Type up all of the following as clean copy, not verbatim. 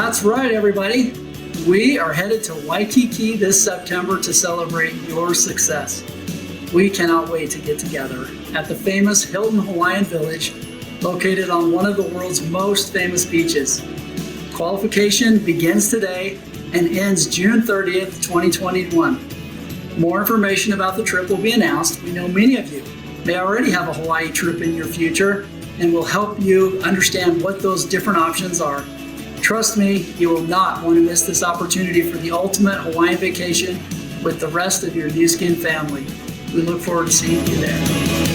That's right, everybody. We are headed to Waikiki this September to celebrate your success. We cannot wait to get together at the famous Hilton Hawaiian Village, located on one of the world's most famous beaches. Qualification begins today and ends June 30th, 2021. More information about the trip will be announced. We know many of you may already have a Hawaii trip in your future, and will help you understand what those different options are. Trust me, you will not want to miss this opportunity for the ultimate Hawaiian vacation with the rest of your Nu Skin family. We look forward to seeing you there.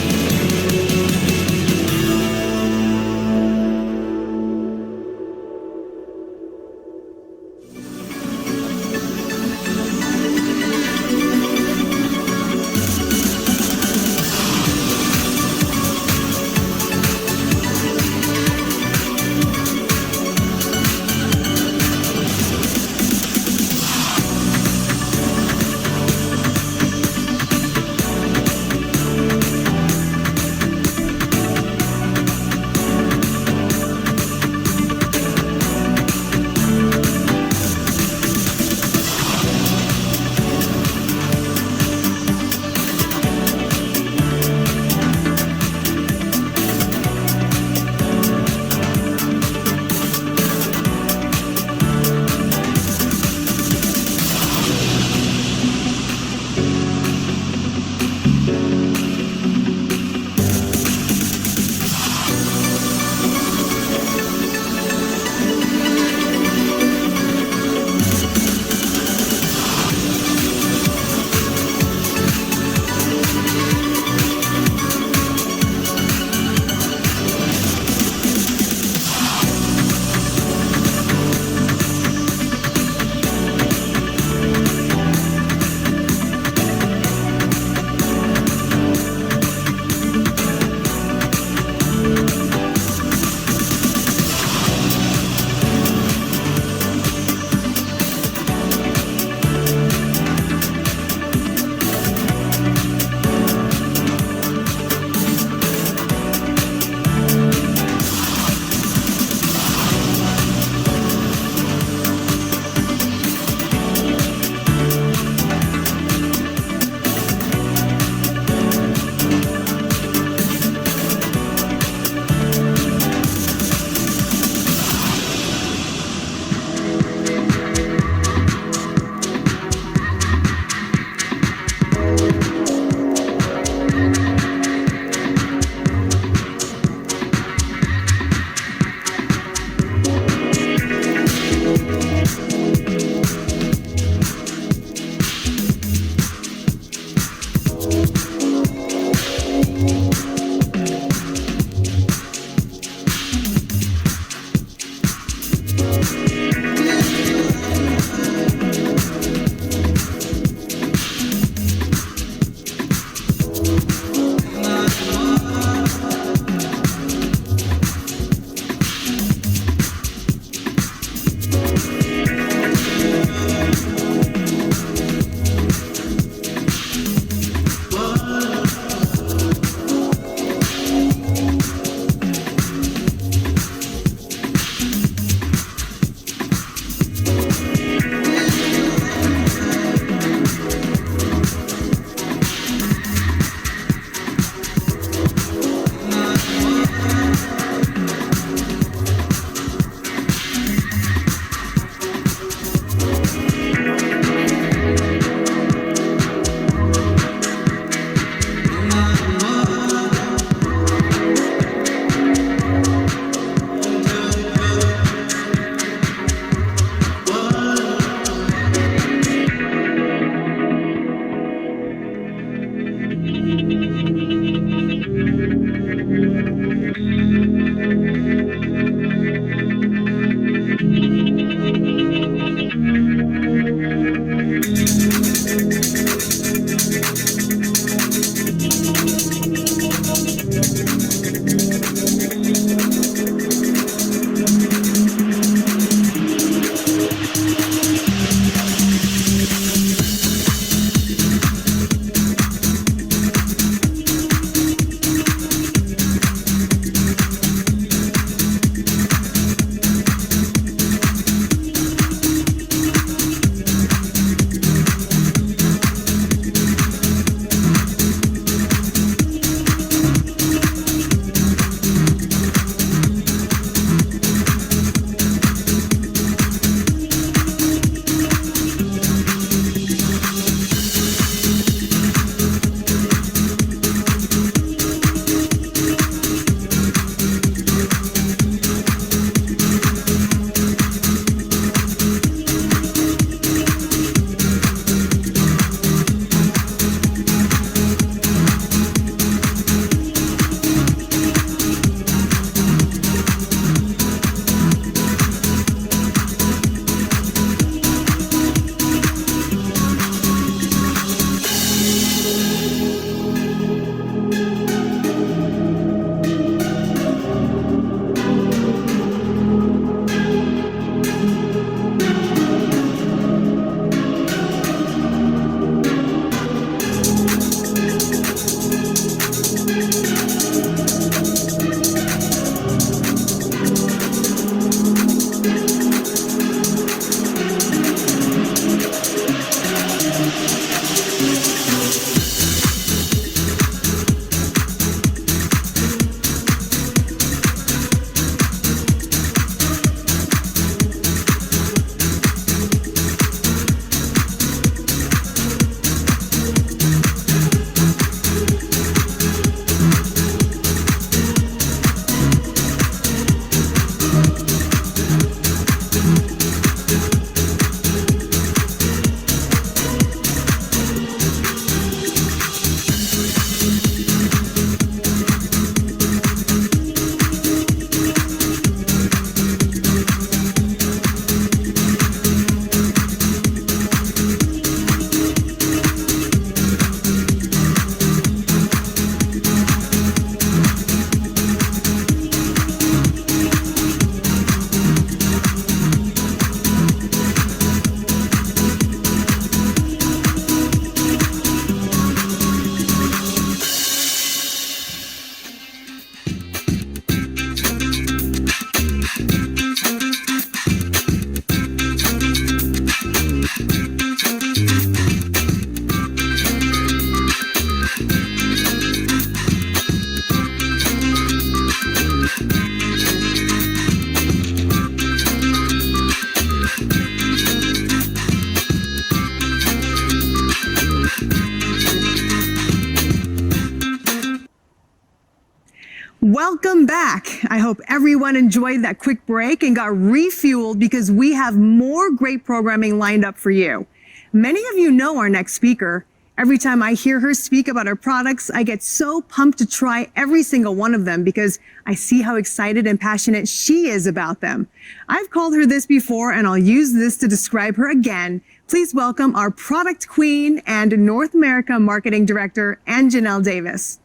Welcome back. I hope everyone enjoyed that quick break and got refueled because we have more great programming lined up for you. Many of you know our next speaker. Every time I hear her speak about her products, I get so pumped to try every single one of them because I see how excited and passionate she is about them. I've called her this before and I'll use this to describe her again. Please welcome our product queen and North America Marketing Director, Janelle Davis.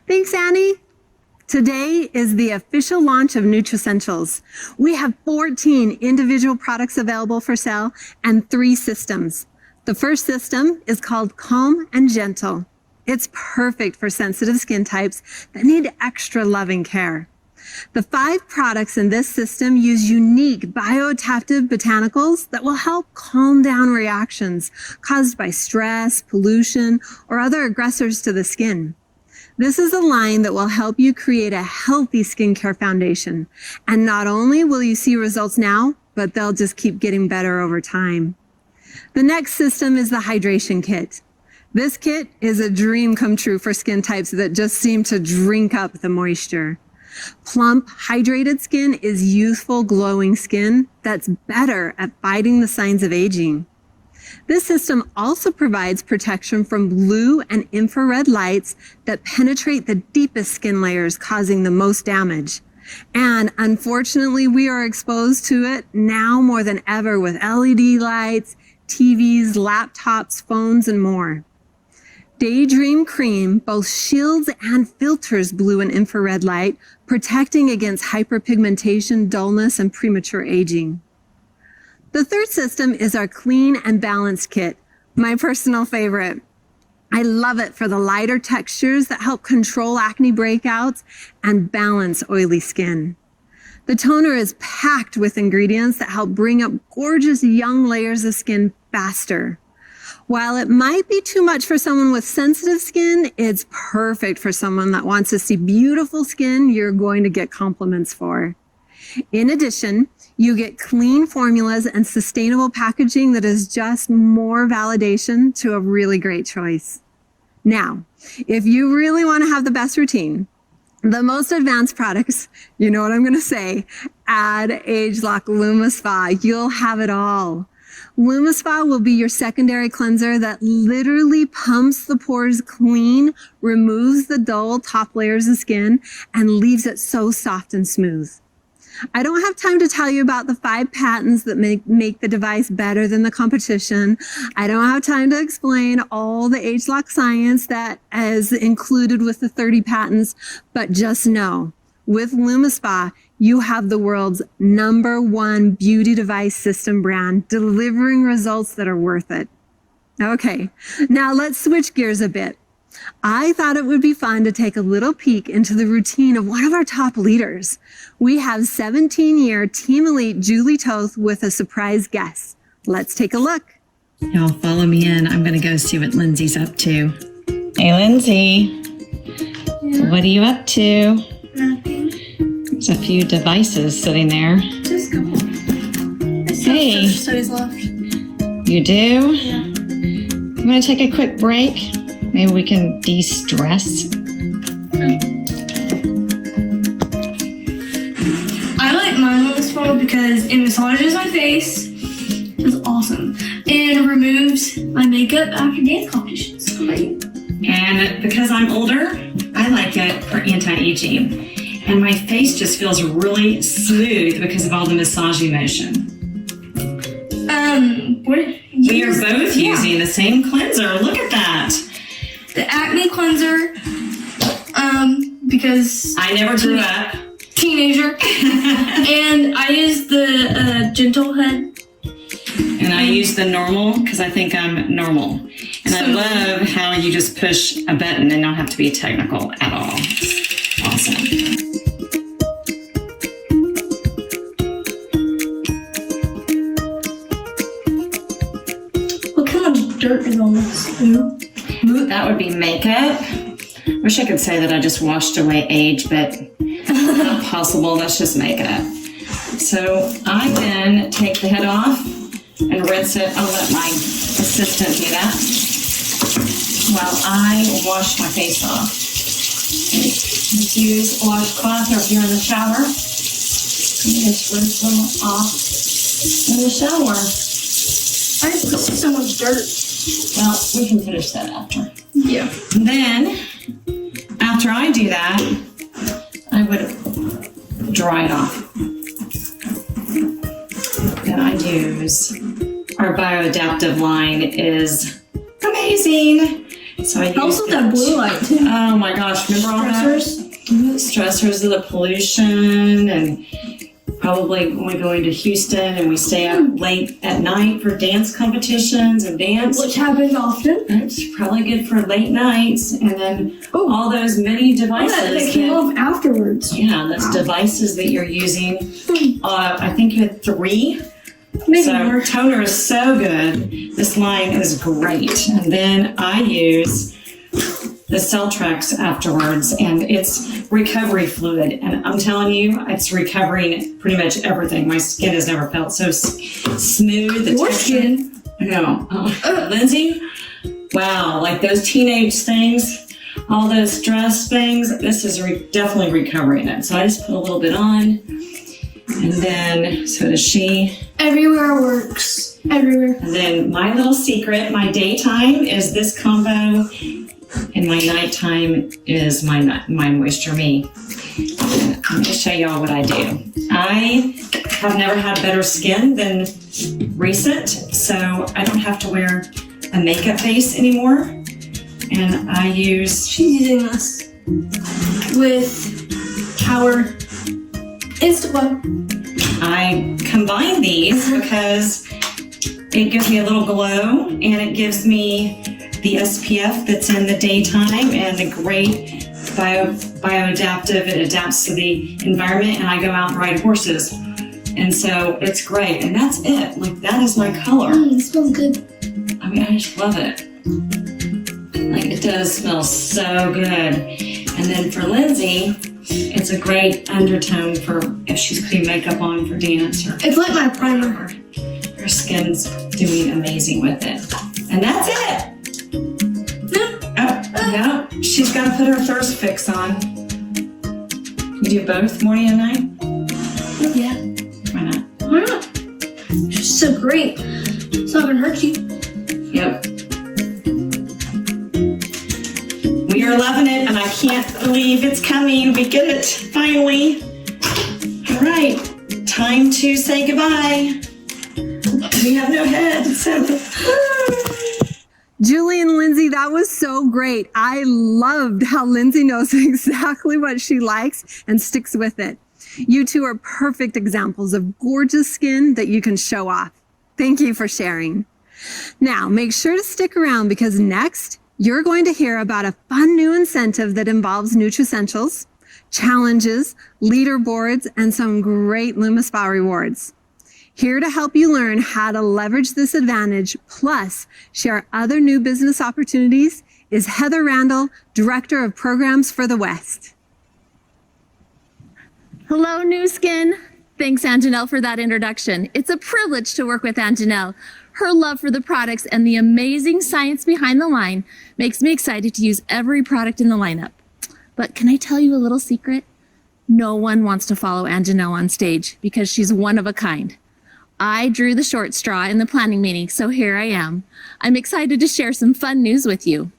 Thanks, Annie. Today is the official launch of Nutricentials. We have 14 individual products available for sale and 3 systems. The first system is called Calm and Gentle. It's perfect for sensitive skin types that need extra loving care. The 5 products in this system use unique bioadaptive botanicals that will help calm down reactions caused by stress, pollution, or other aggressors to the skin. This is a line that will help you create a healthy skincare foundation. And not only will you see results now, but they'll just keep getting better over time. The next system is the Hydration Kit. This kit is a dream come true for skin types that just seem to drink up the moisture. Plump, hydrated skin is youthful, glowing skin that's better at fighting the signs of aging. This system also provides protection from blue and infrared lights that penetrate the deepest skin layers, causing the most damage. And unfortunately, we are exposed to it now more than ever with LED lights, TVs, laptops, phones, and more. Daydream Cream both shields and filters blue and infrared light, protecting against hyperpigmentation, dullness, and premature aging. The third system is our Clean and Balanced Kit, my personal favorite. I love it for the lighter textures that help control acne breakouts and balance oily skin. The toner is packed with ingredients that help bring up gorgeous young layers of skin faster. While it might be too much for someone with sensitive skin, it's perfect for someone that wants to see beautiful skin you're going to get compliments for. In addition, you get clean formulas and sustainable packaging that is just more validation to a really great choice. Now, if you really want to have the best routine, the most advanced products, you know what I'm going to say, add ageLOC LumiSpa. You'll have it all. LumiSpa will be your secondary cleanser that literally pumps the pores clean, removes the dull top layers of skin, and leaves it so soft and smooth. I don't have time to tell you about the 5 patents that make the device better than the competition. I don't have time to explain all the ageLOC science that is included with the 30 patents, but just know, with LumiSpa, you have the world's #1 beauty device system brand, delivering results that are worth it. Okay, now let's switch gears a bit. I thought it would be fun to take a little peek into the routine of one of our top leaders. We have 17-year Team Elite Julie Toth with a surprise guest. Let's take a look. Y'all follow me in. I'm going to go see what Lindsay's up to. Hey, Lindsay. Yeah. What are you up to? Nothing. There's a few devices sitting there. Just come on. Hey. Studies left. You do? Yeah. I'm going to take a quick break. Maybe we can de-stress. I like mine on this phone because it massages my face. It's awesome. And removes my makeup after dance competitions. How about you? And because I'm older, I like it for anti-aging. And my face just feels really smooth because of all the massaging motion. We are both using the same cleanser. Look at that. The acne cleanser, because I never grew up. Teenager. And I use the Gentle Head. And I use the normal because I think I'm normal. And I love how you just push a button and not have to be technical at all. Awesome. What kind of dirt is on this? Ooh, that would be makeup. Wish I could say that I just washed away age, but not possible. That's just makeup. So I then take the head off and rinse it. I'll let my assistant do that while I wash my face off. Just use a washcloth, or if you're in the shower, you just rinse them off in the shower. I just put so much dirt. Well, we can finish that after. Yeah. And then, after I do that, I would dry it off. Then I use our bioadaptive line is amazing. So I use Also that blue light too. Oh my gosh, remember all Stressors? that? Stressors of the pollution, and probably when we go into Houston and we stay up late at night for dance competitions and dance. Which happens often. It's probably good for late nights, and then all those many devices. That came off afterwards. Yeah, those devices that you're using. I think you had 3. Maybe So more. toner is so good. This line is great. And then I use the Celtrex afterwards, and it's recovery fluid. And I'm telling you, it's recovering pretty much everything. My skin has never felt so smooth. The Your texture. skin? No. Lindsay? Wow, like those teenage things, all those stress things, this is definitely recovering it. So I just put a little bit on, and then so does she. Everywhere works. Everywhere. And then my little secret, my daytime is this combo, and my nighttime is my Moisture Me. I'm going to show y'all what I do. I have never had better skin than recent, so I don't have to wear a makeup base anymore. And I use... She's using this with our Instagram. I combine these because it gives me a little glow, and it gives me the SPF that's in the daytime and the great bioadaptive. It adapts to the environment, and I go out and ride horses. And so it's great, and that's it. Like, that is my color. It smells good. I mean, I just love it. Like, it does smell so good. And then for Lindsay, it's a great undertone for if she's putting makeup on for dance, or It's like my primer. her skin's doing amazing with it. And that's it. No, she's got to put her thirst fix on. You do both morning and night? Yeah. Why not? Why not? It's so great. It's not gonna hurt you. Yep. We are loving it, and I can't believe it's coming. We get it, finally. All right, time to say goodbye. We have no head, so... Julie and Lindsay, that was so great. I loved how Lindsay knows exactly what she likes and sticks with it. You two are perfect examples of gorgeous skin that you can show off. Thank you for sharing. Now, make sure to stick around, because next, you're going to hear about a fun new incentive that involves Nutricentials, challenges, leaderboards, and some great LumaSpa rewards. Here to help you learn how to leverage this advantage, plus share other new business opportunities, is Heather Randall, Director of Programs for the West. Hello, New Skin. Thanks, Anjanelle, for that introduction. It's a privilege to work with Anjanelle. Her love for the products and the amazing science behind the line makes me excited to use every product in the lineup. But can I tell you a little secret? No one wants to follow Anjanelle on stage because she's one of a kind. I drew the short straw in the planning meeting, so here I am. I'm excited to share some fun news with you.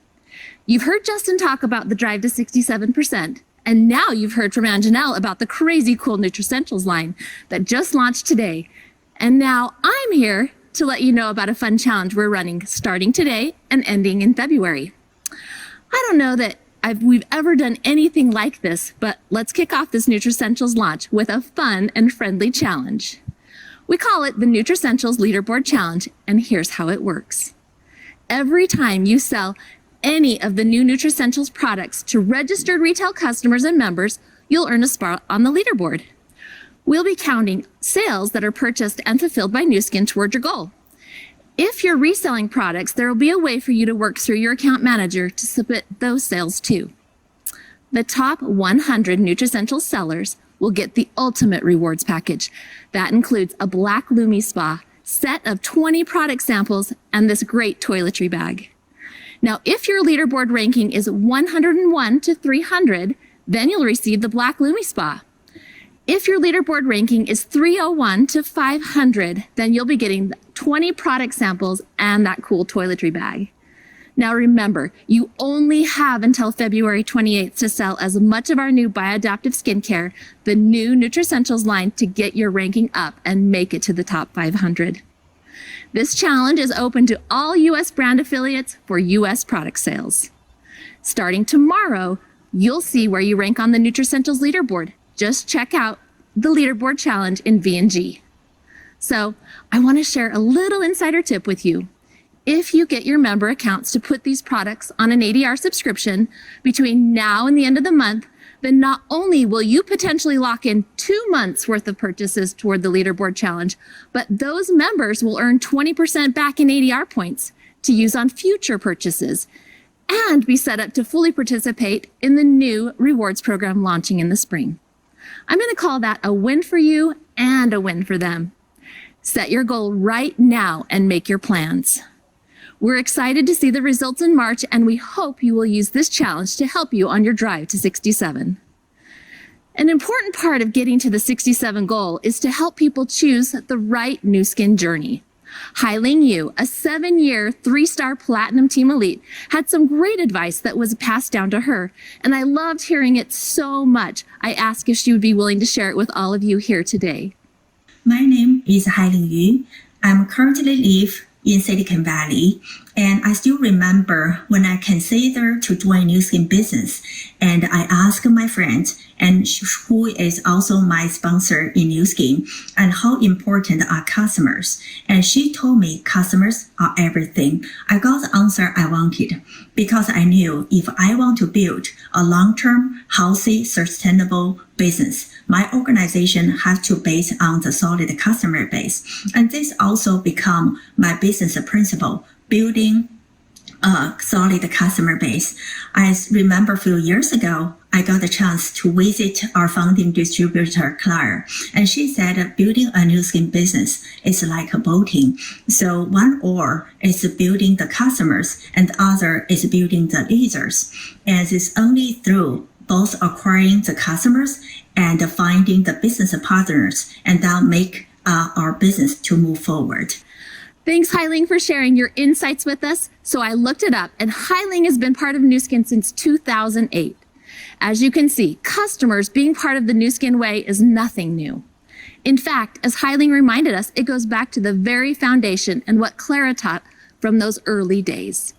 You've heard Justin talk about the drive to 67%, and now you've heard from Anjanelle about the crazy cool Nutricentials line that just launched today. And now I'm here to let you know about a fun challenge we're running starting today and ending in February. I don't know that we've ever done anything like this, but let's kick off this Nutricentials launch with a fun and friendly challenge. We call it the Nutricentials Leaderboard Challenge, and here's how it works. Every time you sell any of the new Nutricentials products to registered retail customers and members, you'll earn a spot on the leaderboard. We'll be counting sales that are purchased and fulfilled by Nu Skin toward your goal. If you're reselling products, there will be a way for you to work through your account manager to submit those sales too. The top 100 Nutricentials sellers will get the ultimate rewards package. That includes a black LumiSpa, set of 20 product samples, and this great toiletry bag. Now, if your leaderboard ranking is 101 to 300, Then you'll receive the Black Lumi Spa. If your leaderboard ranking is 301 to 500, then you'll be getting 20 product samples and that cool toiletry bag. Now remember, you only have until February 28th to sell as much of our new bioadaptive skincare, the new Nutricentials line, to get your ranking up and make it to the top 500. This challenge is open to all U.S. brand affiliates for U.S. product sales. Starting tomorrow, you'll see where you rank on the Nutricentials leaderboard. Just check out the leaderboard challenge in V&G. So I want to share a little insider tip with you. If you get your member accounts to put these products on an ADR subscription between now and the end of the month, then not only will you potentially lock in 2 months worth of purchases toward the leaderboard challenge, but those members will earn 20% back in ADR points to use on future purchases and be set up to fully participate in the new rewards program launching in the spring. I'm going to call that a win for you and a win for them. Set your goal right now and make your plans. We're excited to see the results in March, and we hope you will use this challenge to help you on your drive to 67. An important part of getting to the 67 goal is to help people choose the right new skin journey. Hailing Yu, a 7-year, 3-star platinum team elite, had some great advice that was passed down to her, and I loved hearing it so much. I asked if she would be willing to share it with all of you here today. My name is Hailing Yu. I'm currently live in Silicon Valley, and I still remember when I considered to join new skin business, and I asked my friend, and who is also my sponsor in new skin, and how important are customers. And she told me customers are everything. I got the answer I wanted because I knew if I want to build a long-term, healthy, sustainable business, my organization has to base on the solid customer base. And this also become my business principle, building a solid customer base. I remember a few years ago, I got a chance to visit our founding distributor, Clara, and she said building a new skin business is like a boating. So one oar is building the customers and the other is building the leaders. And it's only through both acquiring the customers and finding the business partners and that make our business to move forward. Thanks, Hailing, for sharing your insights with us. So I looked it up, and Hailing has been part of Nu Skin since 2008. As you can see, customers being part of the Nu Skin way is nothing new. In fact, as Hailing reminded us, it goes back to the very foundation and what Clara taught from those early days.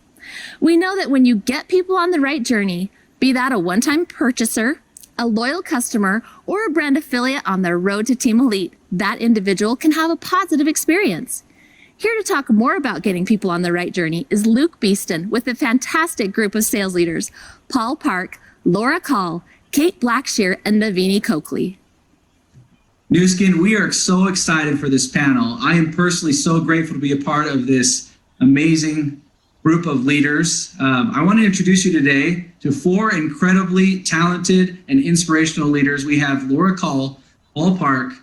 We know that when you get people on the right journey, be that a one-time purchaser, a loyal customer, or a brand affiliate on their road to Team Elite, that individual can have a positive experience. Here to talk more about getting people on the right journey is Luke Beeston with a fantastic group of sales leaders, Paul Park, Laura Call, Kate Blackshear, and Navini Coakley. Nu Skin, we are so excited for this panel. I am personally so grateful to be a part of this amazing group of leaders. I want to introduce you today to 4 incredibly talented and inspirational leaders. We have Laura Call, Paul Park,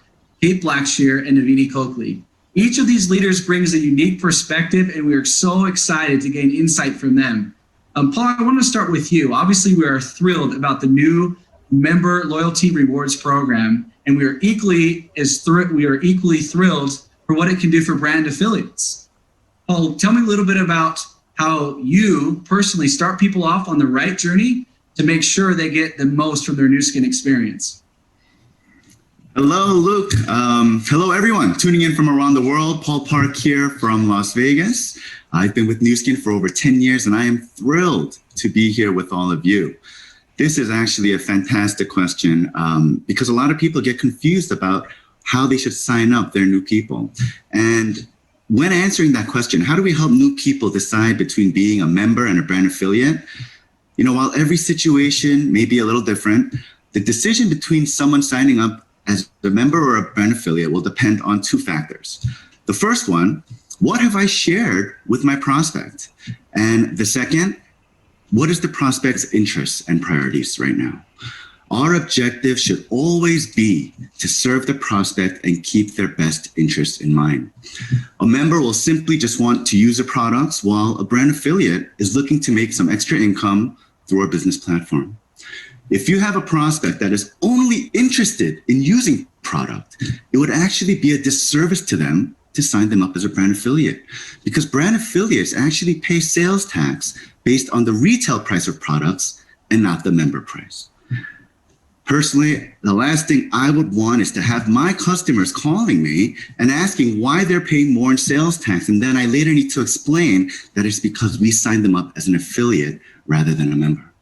Kate Blackshear, and Navini Coakley. Each of these leaders brings a unique perspective, and we are so excited to gain insight from them. Paul, I want to start with you. Obviously, we are thrilled about the new member loyalty rewards program, and we are equally thrilled for what it can do for brand affiliates. Paul, tell me a little bit about how you personally start people off on the right journey to make sure they get the most from their Nu Skin experience. Hello, Luke. Hello, everyone tuning in from around the world. Paul Park here from Las Vegas. I've been with Nu Skin for over 10 years, and I am thrilled to be here with all of you. This is actually a fantastic question because a lot of people get confused about how they should sign up their new people. And when answering that question, how do we help new people decide between being a member and a brand affiliate? You know, while every situation may be a little different, the decision between someone signing up as a member or a brand affiliate will depend on 2 factors. The first one, what have I shared with my prospect? And the second, what is the prospect's interests and priorities right now? Our objective should always be to serve the prospect and keep their best interests in mind. A member will simply just want to use the products, while a brand affiliate is looking to make some extra income through our business platform. If you have a prospect that is only interested in using product, it would actually be a disservice to them to sign them up as a brand affiliate, because brand affiliates actually pay sales tax based on the retail price of products and not the member price. Personally, the last thing I would want is to have my customers calling me and asking why they're paying more in sales tax, and then I later need to explain that it's because we signed them up as an affiliate rather than a member.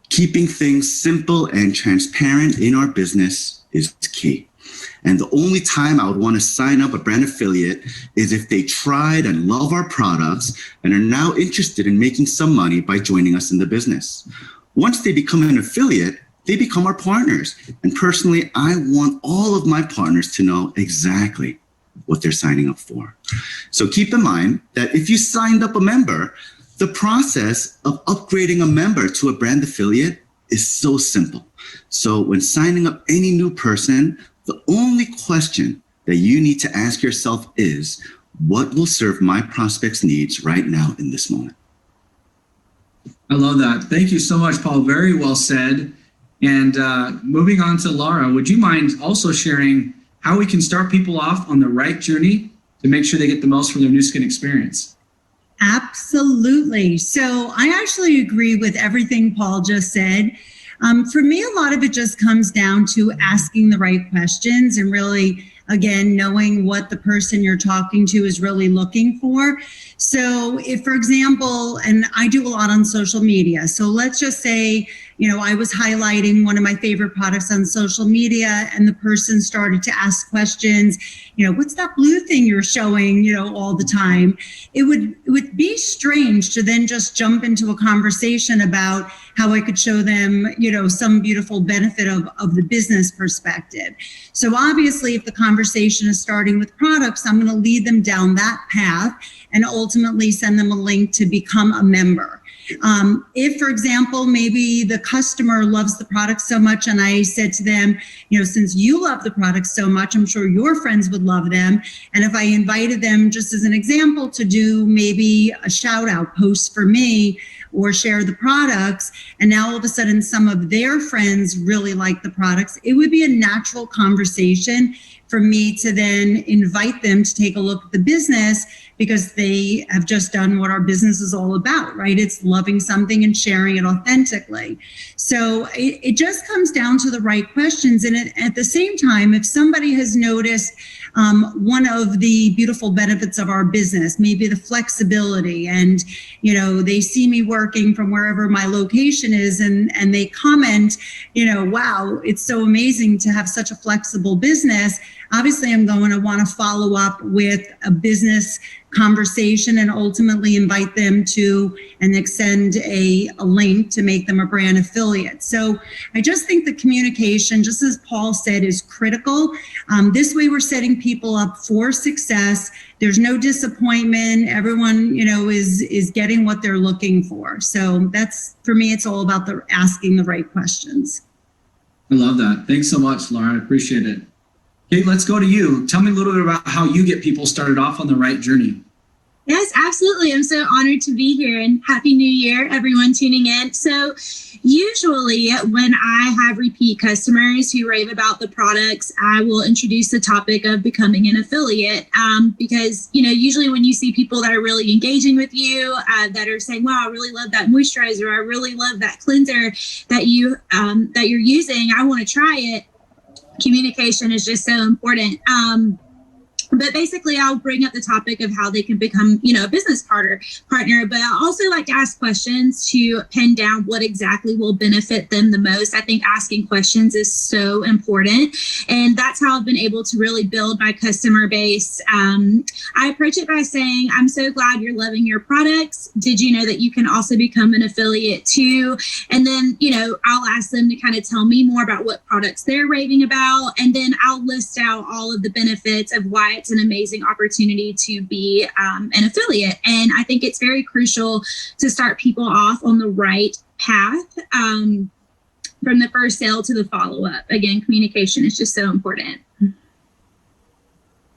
Keeping things simple and transparent in our business is key. And the only time I would want to sign up a brand affiliate is if they tried and love our products and are now interested in making some money by joining us in the business. Once they become an affiliate, they become our partners. And personally, I want all of my partners to know exactly what they're signing up for. So keep in mind that if you signed up a member, the process of upgrading a member to a brand affiliate is so simple. So when signing up any new person, the only question that you need to ask yourself is, what will serve my prospects' needs right now in this moment? I love that. Thank you so much, Paul. Very well said. And moving on to Laura, would you mind also sharing how we can start people off on the right journey to make sure they get the most from their new skin experience? Absolutely. So I actually agree with everything Paul just said. For me, a lot of it just comes down to asking the right questions and really, again, knowing what the person you're talking to is really looking for. So if, for example, and I do a lot on social media, so let's just say, I was highlighting one of my favorite products on social media and the person started to ask questions, what's that blue thing you're showing, all the time? It would be strange to then just jump into a conversation about how I could show them, some beautiful benefit of the business perspective. So obviously, if the conversation is starting with products, I'm going to lead them down that path and ultimately send them a link to become a member. If, for example, maybe the customer loves the product so much and I said to them, since you love the product so much, I'm sure your friends would love them. And if I invited them, just as an example, to do maybe a shout out post for me or share the products, and now all of a sudden some of their friends really like the products, it would be a natural conversation for me to then invite them to take a look at the business, because they have just done what our business is all about, right? It's loving something and sharing it authentically. So it just comes down to the right questions. And at the same time, if somebody has noticed one of the beautiful benefits of our business, maybe the flexibility, and they see me working from wherever my location is, and they comment, wow, it's so amazing to have such a flexible business. Obviously, I'm going to want to follow up with a business conversation and ultimately invite them to and extend a link to make them a brand affiliate. So I just think the communication, just as Paul said, is critical. This way we're setting people up for success. There's no disappointment. Everyone, is getting what they're looking for. So that's, for me, it's all about asking the right questions. I love that. Thanks so much, Laura. I appreciate it. Kate, let's go to you. Tell me a little bit about how you get people started off on the right journey. Yes, absolutely. I'm so honored to be here, and Happy New Year, everyone tuning in. So usually when I have repeat customers who rave about the products, I will introduce the topic of becoming an affiliate, because, usually when you see people that are really engaging with you, that are saying, wow, I really love that moisturizer, I really love that cleanser that you're using, I want to try it. Communication is just so important. But basically, I'll bring up the topic of how they can become, a business partner. But I also like to ask questions to pin down what exactly will benefit them the most. I think asking questions is so important. And that's how I've been able to really build my customer base. I approach it by saying, I'm so glad you're loving your products. Did you know that you can also become an affiliate too? And then, I'll ask them to kind of tell me more about what products they're raving about. And then I'll list out all of the benefits of why it's an amazing opportunity to be an affiliate. And I think it's very crucial to start people off on the right path, from the first sale to the follow-up. Again, communication is just so important.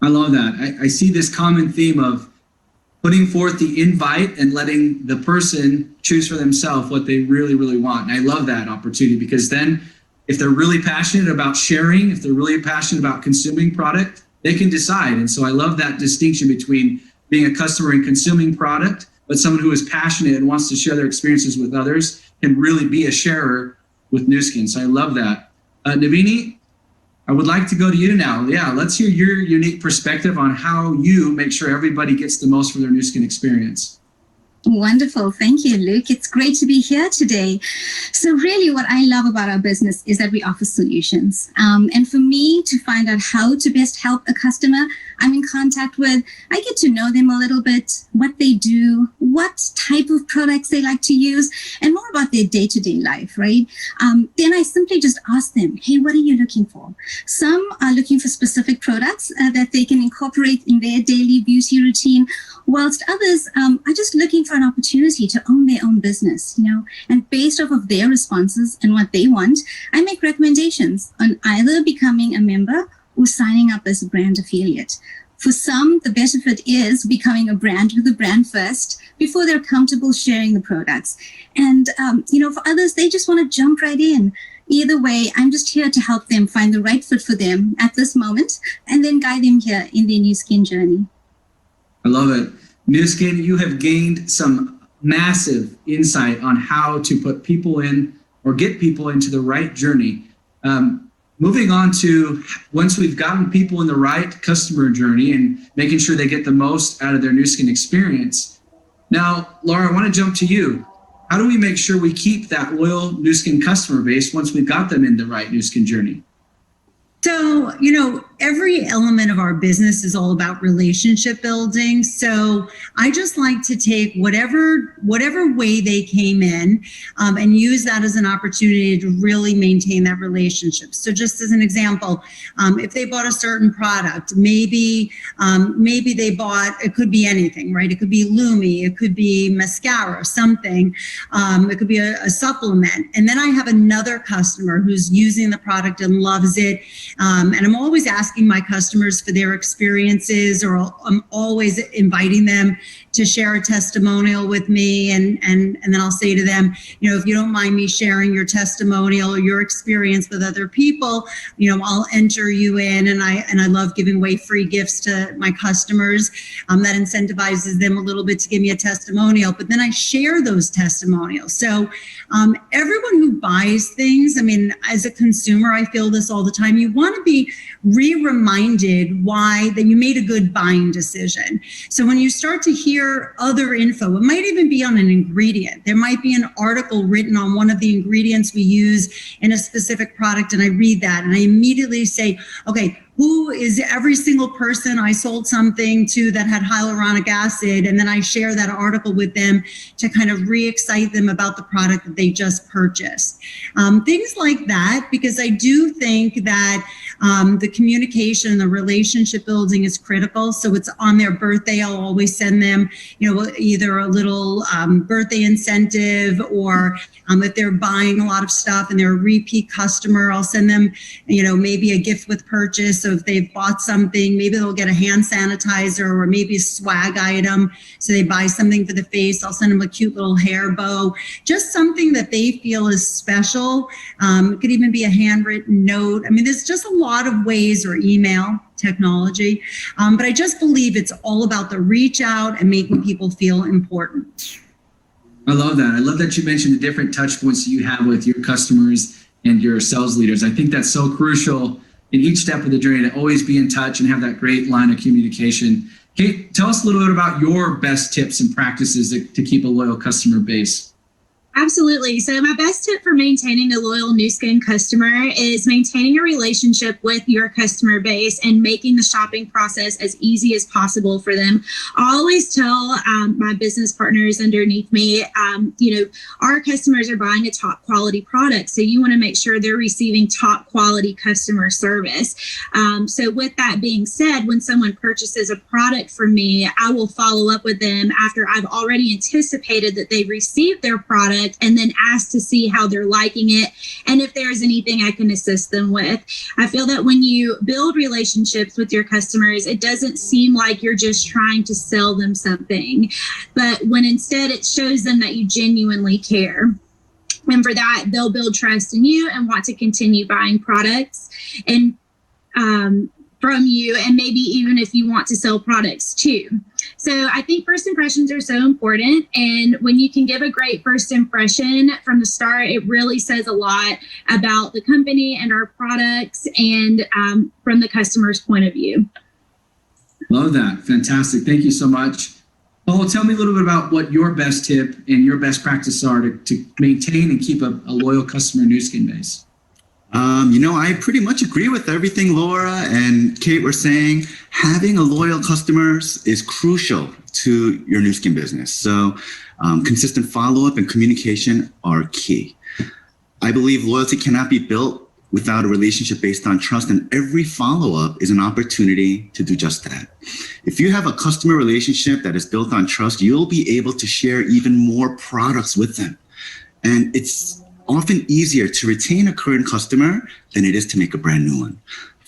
I love that. I see this common theme of putting forth the invite and letting the person choose for themselves what they really, really want. And I love that opportunity, because then if they're really passionate about sharing, if they're really passionate about consuming product, they can decide. And so I love that distinction between being a customer and consuming product, but someone who is passionate and wants to share their experiences with others can really be a sharer with Nu Skin. So I love that. Navini, I would like to go to you now. Yeah, let's hear your unique perspective on how you make sure everybody gets the most from their Nu Skin experience. Wonderful. Thank you, Luke. It's great to be here today. So really what I love about our business is that we offer solutions. And for me to find out how to best help a customer I'm in contact with, I get to know them a little bit, what they do, what type of products they like to use, and more about their day-to-day life, right? Then I simply just ask them, hey, what are you looking for? Some are looking for specific products that they can incorporate in their daily beauty routine, whilst others are just looking for an opportunity to own their own business, and based off of their responses and what they want, I make recommendations on either becoming a member or signing up as a brand affiliate. For some, the benefit is becoming a brand with a brand first before they're comfortable sharing the products. And, for others, they just want to jump right in. Either way, I'm just here to help them find the right fit for them at this moment and then guide them here in their Nu Skin journey. I love it. Nu Skin, you have gained some massive insight on how to put people in or get people into the right journey. Moving on to once we've gotten people in the right customer journey and making sure they get the most out of their Nu Skin experience. Now, Laura, I want to jump to you. How do we make sure we keep that loyal Nu Skin customer base once we've got them in the right Nu Skin journey? So, every element of our business is all about relationship building. So I just like to take whatever way they came in and use that as an opportunity to really maintain that relationship. So just as an example, if they bought a certain product, maybe they bought, it could be anything, right? It could be Lumi, it could be mascara, something. It could be a supplement. And then I have another customer who's using the product and loves it. And I'm always asking my customers for their experiences, or I'm always inviting them to share a testimonial with me. And then I'll say to them, if you don't mind me sharing your testimonial or your experience with other people, I'll enter you in. And I love giving away free gifts to my customers. That incentivizes them a little bit to give me a testimonial, but then I share those testimonials. So everyone who buys things, as a consumer, I feel this all the time. You want to be reminded why that you made a good buying decision. So when you start to hear other info, it might even be on an ingredient. There might be an article written on one of the ingredients we use in a specific product, and I read that and I immediately say, okay, who is every single person I sold something to that had hyaluronic acid? And then I share that article with them to kind of re-excite them about the product that they just purchased. Things like that, because I do think that the communication and the relationship building is critical. So it's on their birthday, I'll always send them, either a little birthday incentive, or if they're buying a lot of stuff and they're a repeat customer, I'll send them, maybe a gift with purchase. So if they've bought something, maybe they'll get a hand sanitizer or maybe a swag item. So they buy something for the face, I'll send them a cute little hair bow, just something that they feel is special. It could even be a handwritten note. There's just a lot of ways, or email technology. But I just believe it's all about the reach out and making people feel important. I love that. I love that you mentioned the different touch points that you have with your customers and your sales leaders. I think that's so crucial in each step of the journey, to always be in touch and have that great line of communication. Kate, tell us a little bit about your best tips and practices to keep a loyal customer base. Absolutely. So my best tip for maintaining a loyal Nu Skin customer is maintaining a relationship with your customer base and making the shopping process as easy as possible for them. I always tell my business partners underneath me, our customers are buying a top quality product. So you want to make sure they're receiving top quality customer service. So with that being said, when someone purchases a product from me, I will follow up with them after I've already anticipated that they've received their product product and then ask to see how they're liking it and if there's anything I can assist them with. I feel that when you build relationships with your customers, it doesn't seem like you're just trying to sell them something, but when instead it shows them that you genuinely care. And for that, they'll build trust in you and want to continue buying products and from you, and maybe even if you want to sell products too. So I think first impressions are so important. And when you can give a great first impression from the start, it really says a lot about the company and our products and from the customer's point of view. Love that. Fantastic. Thank you so much. Paul, tell me a little bit about what your best tip and your best practice are to maintain and keep a loyal customer Nu Skin base. I pretty much agree with everything Laura and Kate were saying. Having a loyal customers is crucial to your Nu Skin business. So consistent follow-up and communication are key. I believe loyalty cannot be built without a relationship based on trust, and every follow-up is an opportunity to do just that. If you have a customer relationship that is built on trust, you'll be able to share even more products with them. And it's often easier to retain a current customer than it is to make a brand new one.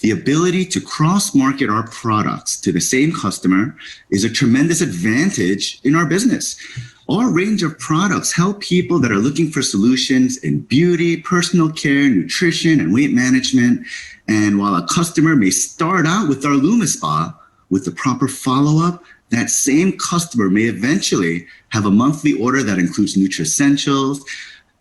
The ability to cross-market our products to the same customer is a tremendous advantage in our business. Our range of products help people that are looking for solutions in beauty, personal care, nutrition, and weight management. And while a customer may start out with our LumiSpa, with the proper follow-up, that same customer may eventually have a monthly order that includes NutriEssentials,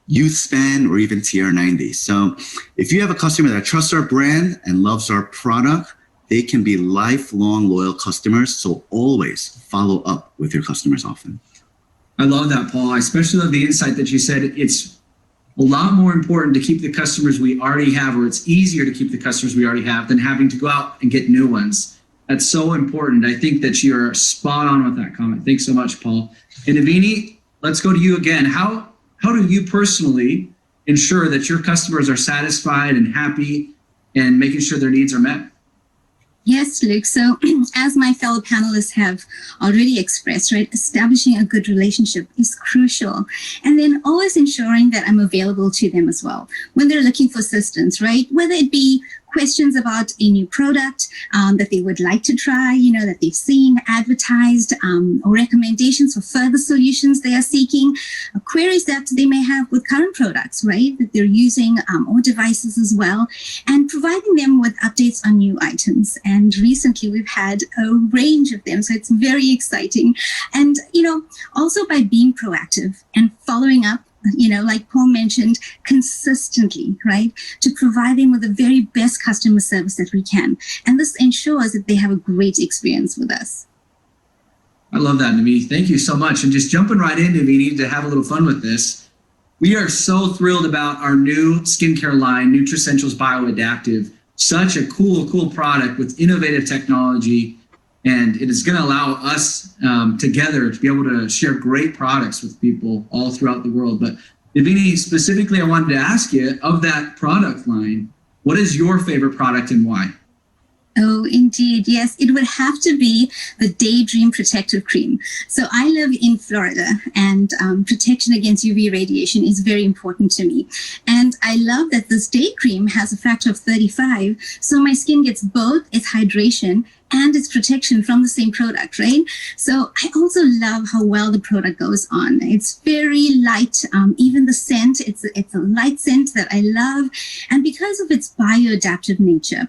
YouthSpan, or even TR90. So if you have a customer that trusts our brand and loves our product, they can be lifelong loyal customers. So always follow up with your customers often. I love that, Paul. I especially love the insight that you said. It's a lot more important to keep the customers we already have, or it's easier to keep the customers we already have than having to go out and get new ones. That's so important. I think that you're spot on with that comment. Thanks so much, Paul. And Navini, let's go to you again. How do you personally ensure that your customers are satisfied and happy and making sure their needs are met? Yes, Luke. So as my fellow panelists have already expressed, right, establishing a good relationship is crucial. And then always ensuring that I'm available to them as well when they're looking for assistance, right? Whether it be questions about a new product that they would like to try, that they've seen advertised, or recommendations for further solutions they are seeking, queries that they may have with current products, right, that they're using, or devices as well, and providing them with updates on new items. And recently we've had a range of them, so it's very exciting. And, also by being proactive and following up, like Paul mentioned, consistently, right, to provide them with the very best customer service that we can. And this ensures that they have a great experience with us. I love that, Navini. Thank you so much. And just jumping right in, Navini, to have a little fun with this. We are so thrilled about our new skincare line, NutriEssentials Bioadaptive. Such a cool product with innovative technology. And it is going to allow us together to be able to share great products with people all throughout the world. But Navini, specifically, I wanted to ask you, of that product line, what is your favorite product and why? Oh, indeed. Yes, it would have to be the Daydream Protective Cream. So I live in Florida, and protection against UV radiation is very important to me. And I love that this day cream has a factor of 35, so my skin gets both its hydration and its protection from the same product, right? So I also love how well the product goes on. It's very light, even the scent, it's a light scent that I love. And because of its bioadaptive nature,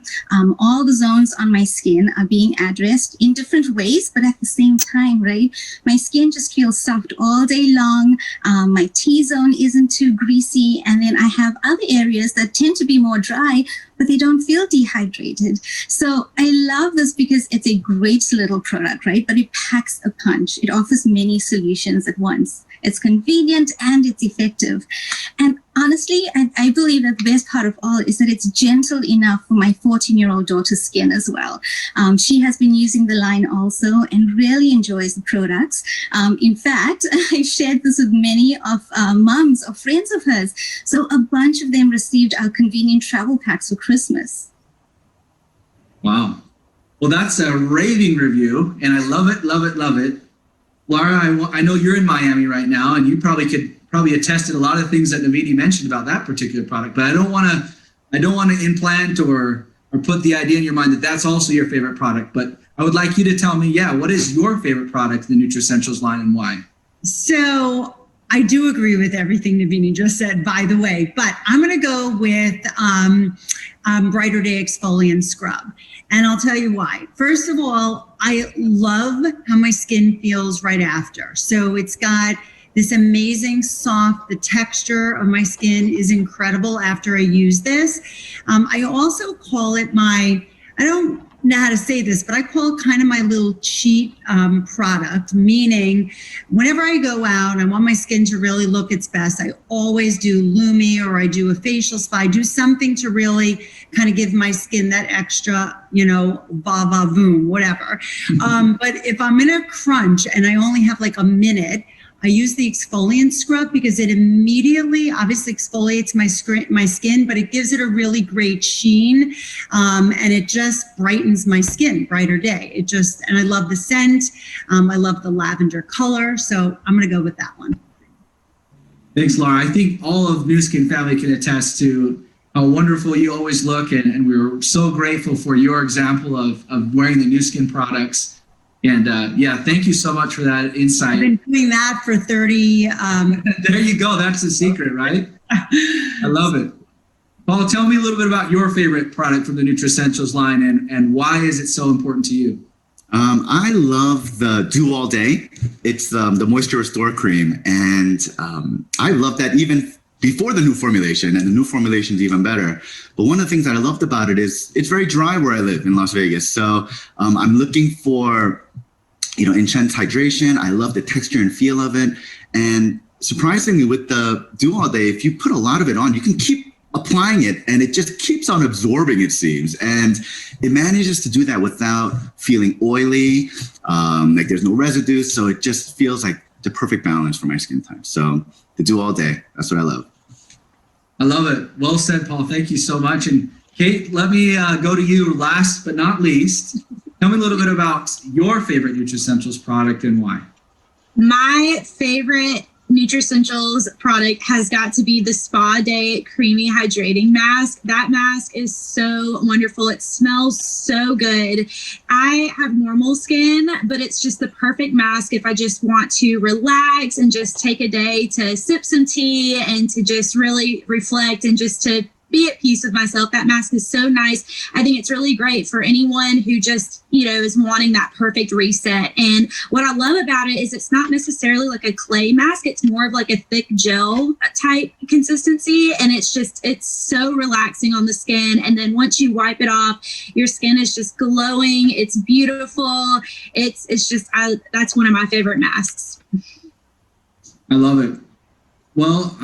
all the zones on my skin are being addressed in different ways, but at the same time, right? My skin just feels soft all day long. My T-zone isn't too greasy. And then I have other areas that tend to be more dry, but they don't feel dehydrated. So I love this because it's a great little product, right? But it packs a punch. It offers many solutions at once. It's convenient and it's effective. And honestly, I believe that the best part of all is that it's gentle enough for my 14-year-old daughter's skin as well. She has been using the line also and really enjoys the products. In fact, I've shared this with many of moms or friends of hers. So a bunch of them received our convenient travel packs for Christmas. Wow. Well, that's a raving review, and I love it, love it, love it. Laura, I know you're in Miami right now, and you probably could probably attested a lot of things that Navini mentioned about that particular product, but I don't want to implant or put the idea in your mind that that's also your favorite product. But I would like you to tell me, what is your favorite product in the NutriEssentials line and why? So I do agree with everything Navini just said, by the way, but I'm going to go with Brighter Day Exfoliant Scrub. And I'll tell you why. First of all, I love how my skin feels right after. So it's got this amazing soft, the texture of my skin is incredible after I use this. I also call it I don't know how to say this, but I call it kind of my little cheat product, meaning whenever I go out and I want my skin to really look its best, I always do Lumi or I do a facial spa. I do something to really kind of give my skin that extra, va-va-voom, whatever. But if I'm in a crunch and I only have like a minute, I use the exfoliant scrub because it immediately, obviously exfoliates my skin, but it gives it a really great sheen, and it just brightens my skin, Brighter Day. And I love the scent. I love the lavender color. So I'm going to go with that one. Thanks, Laura. I think all of Nu Skin family can attest to how wonderful you always look, and we're so grateful for your example of wearing the Nu Skin products. And thank you so much for that insight. I've been doing that for 30. There you go. That's the secret, right? I love it. Paul, tell me a little bit about your favorite product from the NutriEssentials line and why is it so important to you? I love the Do All Day. It's the Moisture Restore Cream. And I love that even before the new formulation, and the new formulation is even better. But one of the things that I loved about it is it's very dry where I live in Las Vegas. So I'm looking for, intense hydration. I love the texture and feel of it. And surprisingly, with the Do All Day, if you put a lot of it on, you can keep applying it and it just keeps on absorbing, it seems. And it manages to do that without feeling oily, like there's no residue. So it just feels like the perfect balance for my skin type. So the Do All Day, that's what I love. I love it. Well said, Paul. Thank you so much. And Kate, let me go to you last but not least. Tell me a little bit about your favorite NutriEssentials product and why. My favorite NutriEssentials product has got to be the Spa Day Creamy Hydrating Mask. That mask is so wonderful. It smells so good. I have normal skin, but it's just the perfect mask if I just want to relax and just take a day to sip some tea and to just really reflect and just to be at peace with myself. That mask is so nice. I think it's really great for anyone who just, is wanting that perfect reset. And what I love about it is it's not necessarily like a clay mask. It's more of like a thick gel type consistency. And it's so relaxing on the skin. And then once you wipe it off, your skin is just glowing. It's beautiful. That's one of my favorite masks. I love it. Well,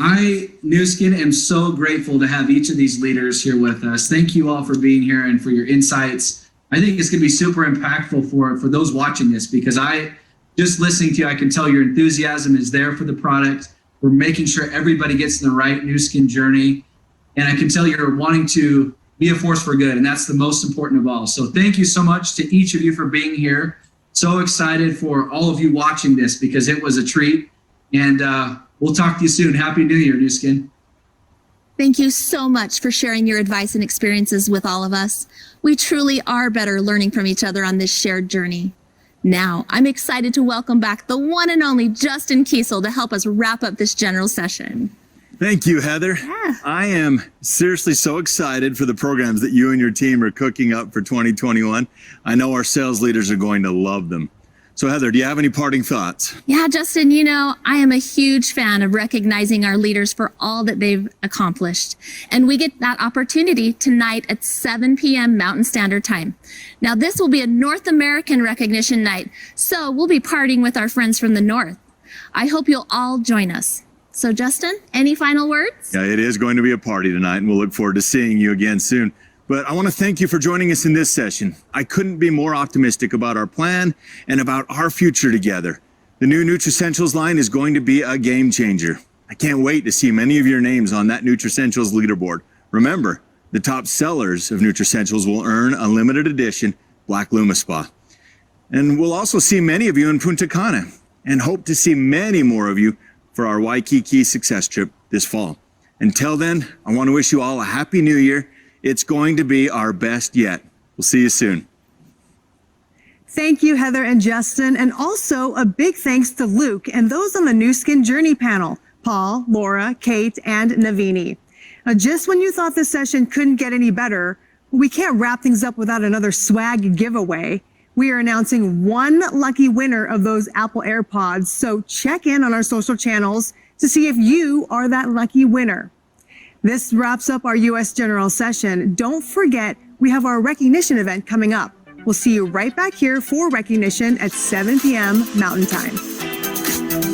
Nu Skin, am so grateful to have each of these leaders here with us. Thank you all for being here and for your insights. I think it's going to be super impactful for those watching this because just listening to you, I can tell your enthusiasm is there for the product. We're making sure everybody gets in the right Nu Skin journey. And I can tell you're wanting to be a force for good. And that's the most important of all. So thank you so much to each of you for being here. So excited for all of you watching this because it was a treat. And we'll talk to you soon. Happy New Year, Nu Skin. Thank you so much for sharing your advice and experiences with all of us. We truly are better learning from each other on this shared journey. Now, I'm excited to welcome back the one and only Justin Kiesel to help us wrap up this general session. Thank you, Heather. Yeah. I am seriously so excited for the programs that you and your team are cooking up for 2021. I know our sales leaders are going to love them. So Heather, do you have any parting thoughts? Yeah, Justin, I am a huge fan of recognizing our leaders for all that they've accomplished. And we get that opportunity tonight at 7 p.m. Mountain Standard Time. Now, this will be a North American recognition night, so we'll be partying with our friends from the North. I hope you'll all join us. So Justin, any final words? Yeah, it is going to be a party tonight, and we'll look forward to seeing you again soon. But I want to thank you for joining us in this session. I couldn't be more optimistic about our plan and about our future together. The new NutriEssentials line is going to be a game changer. I can't wait to see many of your names on that NutriEssentials leaderboard. Remember, the top sellers of NutriEssentials will earn a limited edition Black Luma Spa. And we'll also see many of you in Punta Cana and hope to see many more of you for our Waikiki success trip this fall. Until then, I want to wish you all a happy new year. It's going to be our best yet. We'll see you soon. Thank you, Heather and Justin, and also a big thanks to Luke and those on the New Skin Journey panel, Paul, Laura, Kate, and Navini. Just when you thought this session couldn't get any better, we can't wrap things up without another swag giveaway. We are announcing one lucky winner of those Apple AirPods, so check in on our social channels to see if you are that lucky winner. This wraps up our U.S. General Session. Don't forget, we have our recognition event coming up. We'll see you right back here for recognition at 7 p.m. Mountain Time.